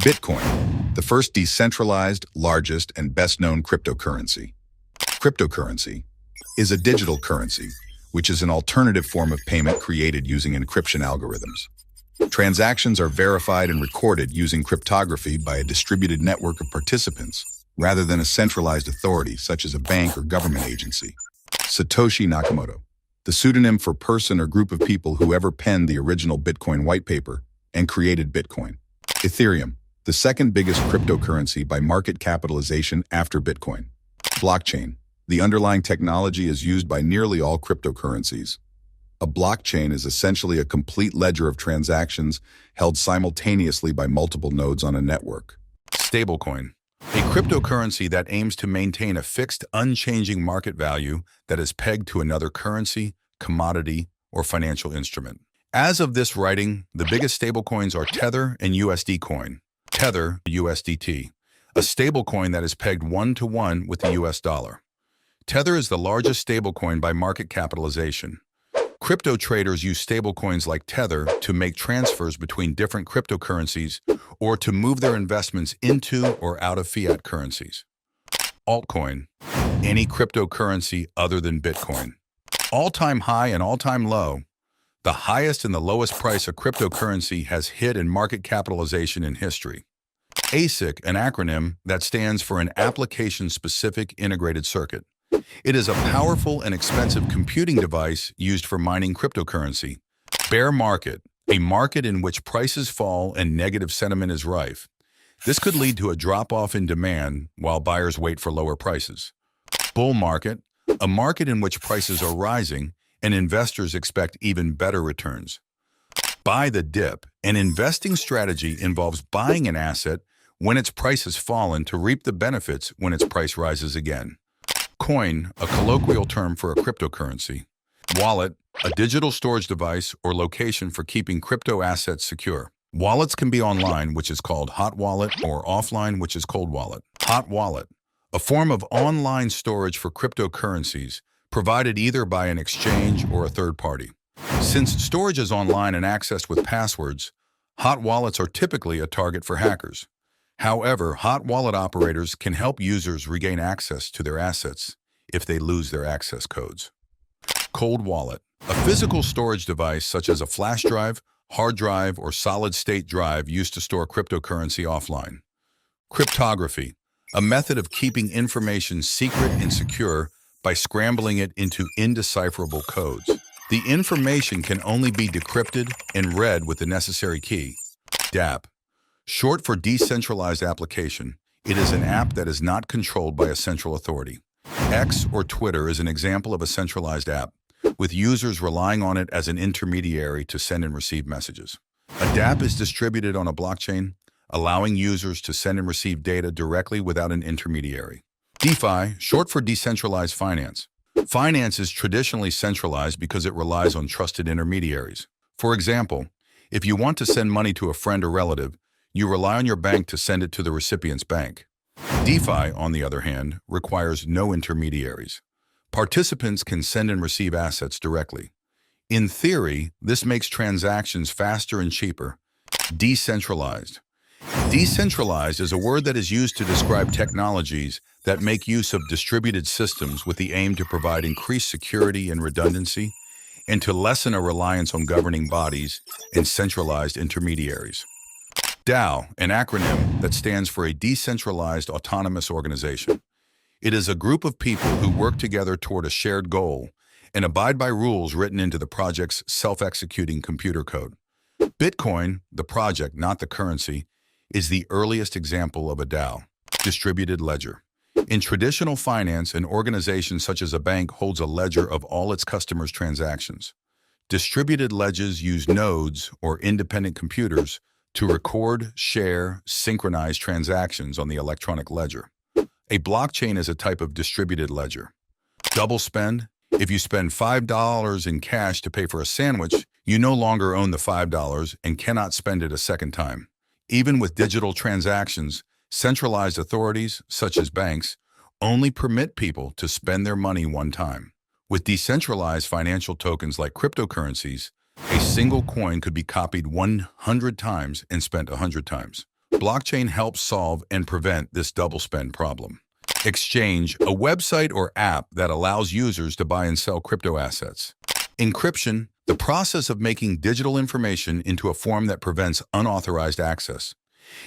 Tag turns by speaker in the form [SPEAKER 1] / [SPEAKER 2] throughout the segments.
[SPEAKER 1] Bitcoin, the first decentralized, largest, and best-known cryptocurrency. Cryptocurrency is a digital currency, which is an alternative form of payment created using encryption algorithms. Transactions are verified and recorded using cryptography by a distributed network of participants, rather than a centralized authority such as a bank or government agency. Satoshi Nakamoto, the pseudonym for person or group of people who ever penned the original Bitcoin white paper and created Bitcoin. Ethereum, the second biggest cryptocurrency by market capitalization after Bitcoin. Blockchain, the underlying technology is used by nearly all cryptocurrencies. A blockchain is essentially a complete ledger of transactions held simultaneously by multiple nodes on a network. Stablecoin, a cryptocurrency that aims to maintain a fixed, unchanging market value that is pegged to another currency, commodity, or financial instrument. As of this writing, the biggest stablecoins are Tether and USD Coin. Tether, USDT, a stablecoin that is pegged 1-to-1 with the US dollar. Tether is the largest stablecoin by market capitalization. Crypto traders use stablecoins like Tether to make transfers between different cryptocurrencies or to move their investments into or out of fiat currencies. Altcoin, any cryptocurrency other than Bitcoin. All-time high and all-time low. The highest and the lowest price a cryptocurrency has hit in market capitalization in history. ASIC, an acronym that stands for an application-specific integrated circuit. It is a powerful and expensive computing device used for mining cryptocurrency. Bear market, a market in which prices fall and negative sentiment is rife. This could lead to a drop-off in demand while buyers wait for lower prices. Bull market, a market in which prices are rising and investors expect even better returns. Buy the dip, an investing strategy involves buying an asset when its price has fallen to reap the benefits when its price rises again. Coin, a colloquial term for a cryptocurrency. Wallet, a digital storage device or location for keeping crypto assets secure. Wallets can be online, which is called hot wallet, or offline, which is cold wallet. Hot wallet, a form of online storage for cryptocurrencies, provided either by an exchange or a third party. Since storage is online and accessed with passwords, hot wallets are typically a target for hackers. However, hot wallet operators can help users regain access to their assets if they lose their access codes. Cold wallet, a physical storage device such as a flash drive, hard drive, or solid-state drive used to store cryptocurrency offline. Cryptography, a method of keeping information secret and secure by scrambling it into indecipherable codes. The information can only be decrypted and read with the necessary key. dApp, short for Decentralized Application. It is an app that is not controlled by a central authority. X or Twitter is an example of a centralized app, with users relying on it as an intermediary to send and receive messages. A dApp is distributed on a blockchain, allowing users to send and receive data directly without an intermediary. DeFi, short for Decentralized Finance. Finance is traditionally centralized because it relies on trusted intermediaries. For example, if you want to send money to a friend or relative, you rely on your bank to send it to the recipient's bank. DeFi, on the other hand, requires no intermediaries. Participants can send and receive assets directly. In theory, this makes transactions faster and cheaper. Decentralized. Decentralized is a word that is used to describe technologies that make use of distributed systems with the aim to provide increased security and redundancy, and to lessen a reliance on governing bodies and centralized intermediaries. DAO, an acronym that stands for a Decentralized Autonomous Organization. It is a group of people who work together toward a shared goal and abide by rules written into the project's self-executing computer code. Bitcoin, the project, not the currency, is the earliest example of a DAO, distributed ledger. In traditional finance, an organization such as a bank holds a ledger of all its customers' transactions. Distributed ledgers use nodes or independent computers to record, share, synchronize transactions on the electronic ledger. A blockchain is a type of distributed ledger. Double spend. If you spend $5 in cash to pay for a sandwich, you no longer own the $5 and cannot spend it a second time. Even with digital transactions, centralized authorities, such as banks, only permit people to spend their money one time. With decentralized financial tokens like cryptocurrencies, a single coin could be copied 100 times and spent 100 times. Blockchain helps solve and prevent this double spend problem. Exchange, a website or app that allows users to buy and sell crypto assets. Encryption, the process of making digital information into a form that prevents unauthorized access.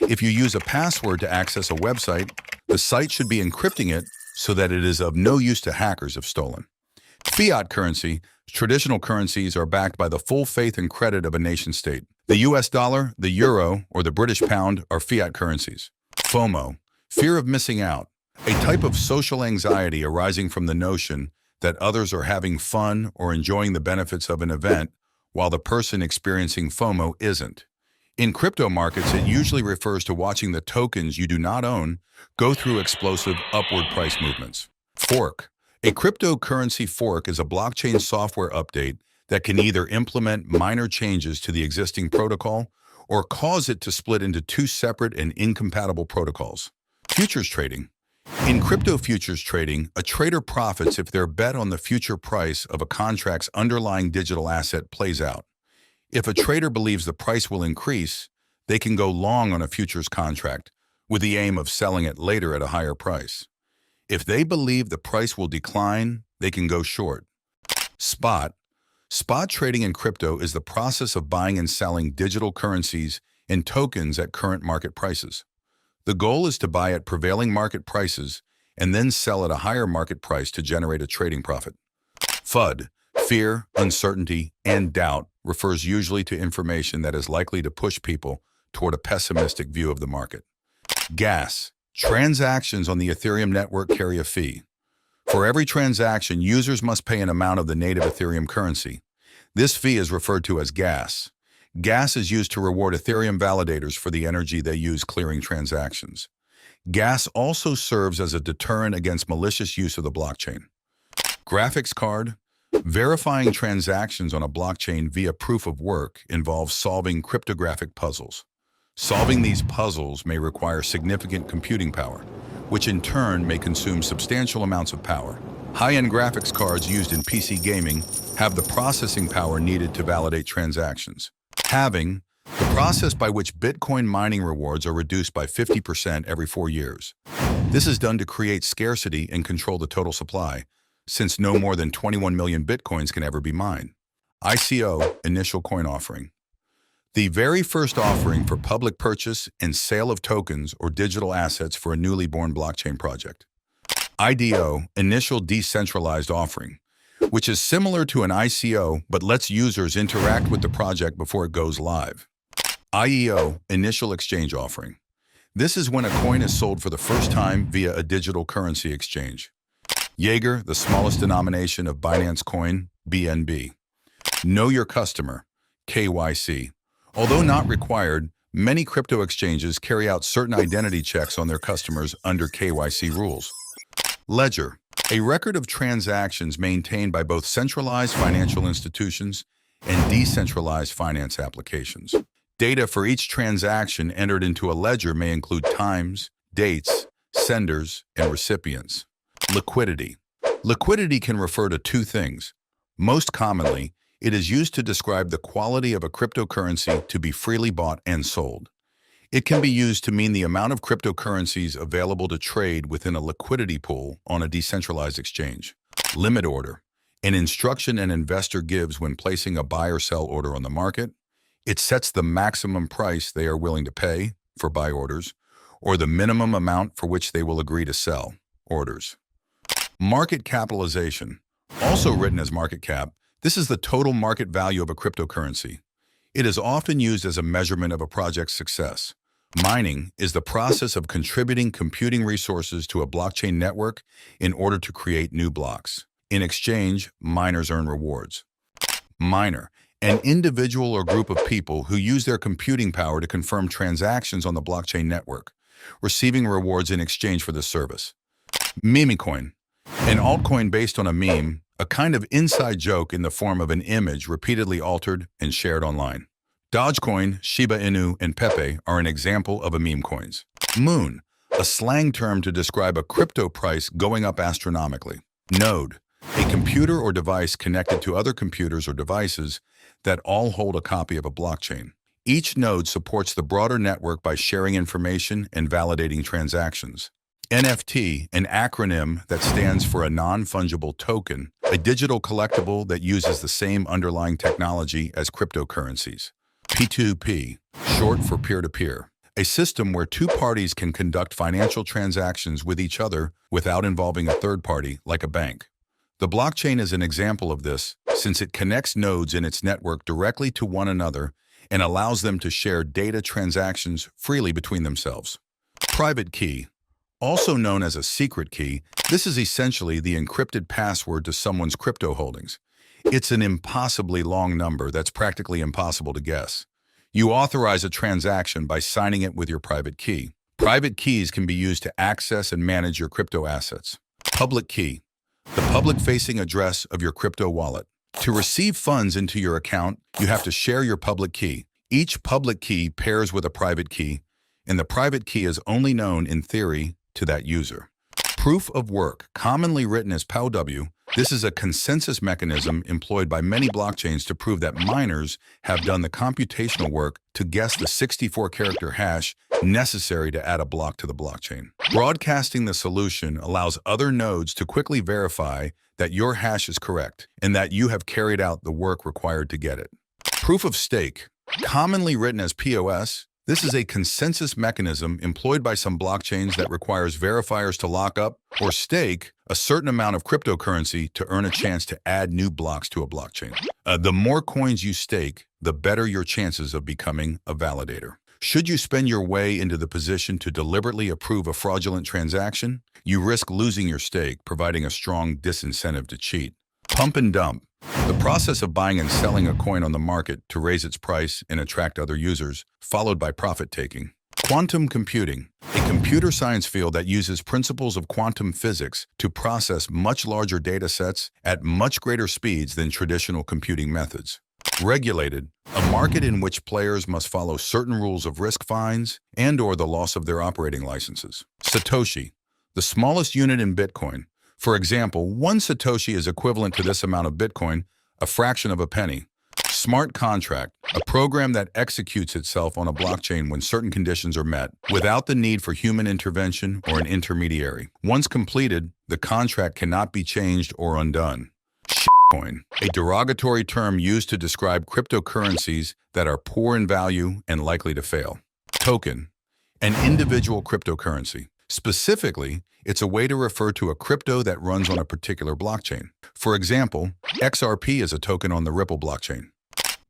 [SPEAKER 1] If you use a password to access a website, the site should be encrypting it so that it is of no use to hackers if stolen. Fiat currency, traditional currencies are backed by the full faith and credit of a nation-state. The US dollar, the euro, or the British pound are fiat currencies. FOMO, fear of missing out, a type of social anxiety arising from the notion that others are having fun or enjoying the benefits of an event while the person experiencing FOMO isn't. In crypto markets, it usually refers to watching the tokens you do not own go through explosive upward price movements. Fork. A cryptocurrency fork is a blockchain software update that can either implement minor changes to the existing protocol or cause it to split into two separate and incompatible protocols. Futures trading. In crypto futures trading, a trader profits if their bet on the future price of a contract's underlying digital asset plays out. If a trader believes the price will increase, they can go long on a futures contract with the aim of selling it later at a higher price. If they believe the price will decline, they can go short. Spot. Spot trading in crypto is the process of buying and selling digital currencies and tokens at current market prices. The goal is to buy at prevailing market prices and then sell at a higher market price to generate a trading profit. FUD. Fear, uncertainty, and doubt refers usually to information that is likely to push people toward a pessimistic view of the market. Gas. Transactions on the Ethereum network carry a fee. For every transaction, users must pay an amount of the native Ethereum currency. This fee is referred to as gas. Gas is used to reward Ethereum validators for the energy they use clearing transactions. Gas also serves as a deterrent against malicious use of the blockchain. Graphics card. Verifying transactions on a blockchain via proof of work involves solving cryptographic puzzles. Solving these puzzles may require significant computing power, which in turn may consume substantial amounts of power. High-end graphics cards used in PC gaming have the processing power needed to validate transactions. Halving, the process by which Bitcoin mining rewards are reduced by 50% every 4 years. This is done to create scarcity and control the total supply, since no more than 21 million Bitcoins can ever be mined. ICO, initial coin offering. The very first offering for public purchase and sale of tokens or digital assets for a newly born blockchain project. IDO, initial decentralized offering, which is similar to an ICO but lets users interact with the project before it goes live. IEO, initial exchange offering. This is when a coin is sold for the first time via a digital currency exchange. Jaeger, the smallest denomination of Binance Coin, BNB. Know your customer, KYC. Although not required, many crypto exchanges carry out certain identity checks on their customers under KYC rules. Ledger, a record of transactions maintained by both centralized financial institutions and decentralized finance applications. Data for each transaction entered into a ledger may include times, dates, senders, and recipients. Liquidity. Liquidity can refer to two things. Most commonly, it is used to describe the quality of a cryptocurrency to be freely bought and sold. It can be used to mean the amount of cryptocurrencies available to trade within a liquidity pool on a decentralized exchange. Limit order, an instruction an investor gives when placing a buy or sell order on the market. It sets the maximum price they are willing to pay for buy orders, or the minimum amount for which they will agree to sell orders. Market capitalization, also written as market cap, this is the total market value of a cryptocurrency. It is often used as a measurement of a project's success. Mining is the process of contributing computing resources to a blockchain network in order to create new blocks. In exchange, miners earn rewards. Miner, an individual or group of people who use their computing power to confirm transactions on the blockchain network, receiving rewards in exchange for this service. Memecoin, an altcoin based on a meme, a kind of inside joke in the form of an image repeatedly altered and shared online. Dogecoin, Shiba Inu, and Pepe are an example of a meme coins. Moon, a slang term to describe a crypto price going up astronomically. Node, a computer or device connected to other computers or devices that all hold a copy of a blockchain. Each node supports the broader network by sharing information and validating transactions. NFT, an acronym that stands for a non-fungible token, a digital collectible that uses the same underlying technology as cryptocurrencies. P2P, short for peer-to-peer, a system where two parties can conduct financial transactions with each other without involving a third party, like a bank. The blockchain is an example of this, since it connects nodes in its network directly to one another and allows them to share data transactions freely between themselves. Private key, also known as a secret key, this is essentially the encrypted password to someone's crypto holdings. It's an impossibly long number that's practically impossible to guess. You authorize a transaction by signing it with your private key. Private keys can be used to access and manage your crypto assets. Public key, the public-facing address of your crypto wallet. To receive funds into your account, you have to share your public key. Each public key pairs with a private key, and the private key is only known in theory to that user. Proof of work, commonly written as POW, this is a consensus mechanism employed by many blockchains to prove that miners have done the computational work to guess the 64-character hash necessary to add a block to the blockchain. Broadcasting the solution allows other nodes to quickly verify that your hash is correct and that you have carried out the work required to get it. Proof of stake, commonly written as POS, this is a consensus mechanism employed by some blockchains that requires verifiers to lock up or stake a certain amount of cryptocurrency to earn a chance to add new blocks to a blockchain. The more coins you stake, the better your chances of becoming a validator. Should you spend your way into the position to deliberately approve a fraudulent transaction, you risk losing your stake, providing a strong disincentive to cheat. Pump and dump, the process of buying and selling a coin on the market to raise its price and attract other users, followed by profit-taking. Quantum computing, a computer science field that uses principles of quantum physics to process much larger data sets at much greater speeds than traditional computing methods. Regulated, a market in which players must follow certain rules of risk fines and/or the loss of their operating licenses. Satoshi, the smallest unit in Bitcoin. For example, one Satoshi is equivalent to this amount of Bitcoin, a fraction of a penny. Smart contract, a program that executes itself on a blockchain when certain conditions are met, without the need for human intervention or an intermediary. Once completed, the contract cannot be changed or undone. Shitcoin, a derogatory term used to describe cryptocurrencies that are poor in value and likely to fail. Token, an individual cryptocurrency. Specifically, it's a way to refer to a crypto that runs on a particular blockchain. For example, XRP is a token on the Ripple blockchain.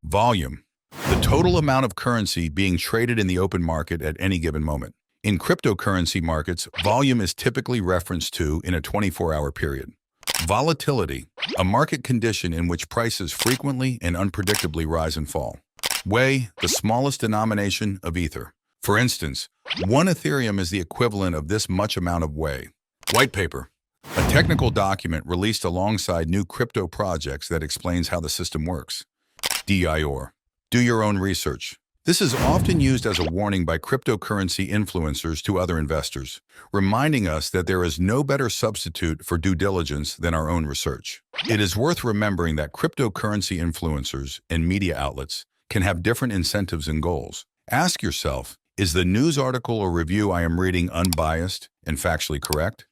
[SPEAKER 1] Volume, the total amount of currency being traded in the open market at any given moment. In cryptocurrency markets, volume is typically referenced to in a 24-hour period. Volatility, a market condition in which prices frequently and unpredictably rise and fall. Wei, the smallest denomination of Ether. For instance, 1 Ethereum is the equivalent of this much amount of Wei. White paper, a technical document released alongside new crypto projects that explains how the system works. DIOR, do your own research. This is often used as a warning by cryptocurrency influencers to other investors, reminding us that there is no better substitute for due diligence than our own research. It is worth remembering that cryptocurrency influencers and media outlets can have different incentives and goals. Ask yourself, is the news article or review I am reading unbiased and factually correct?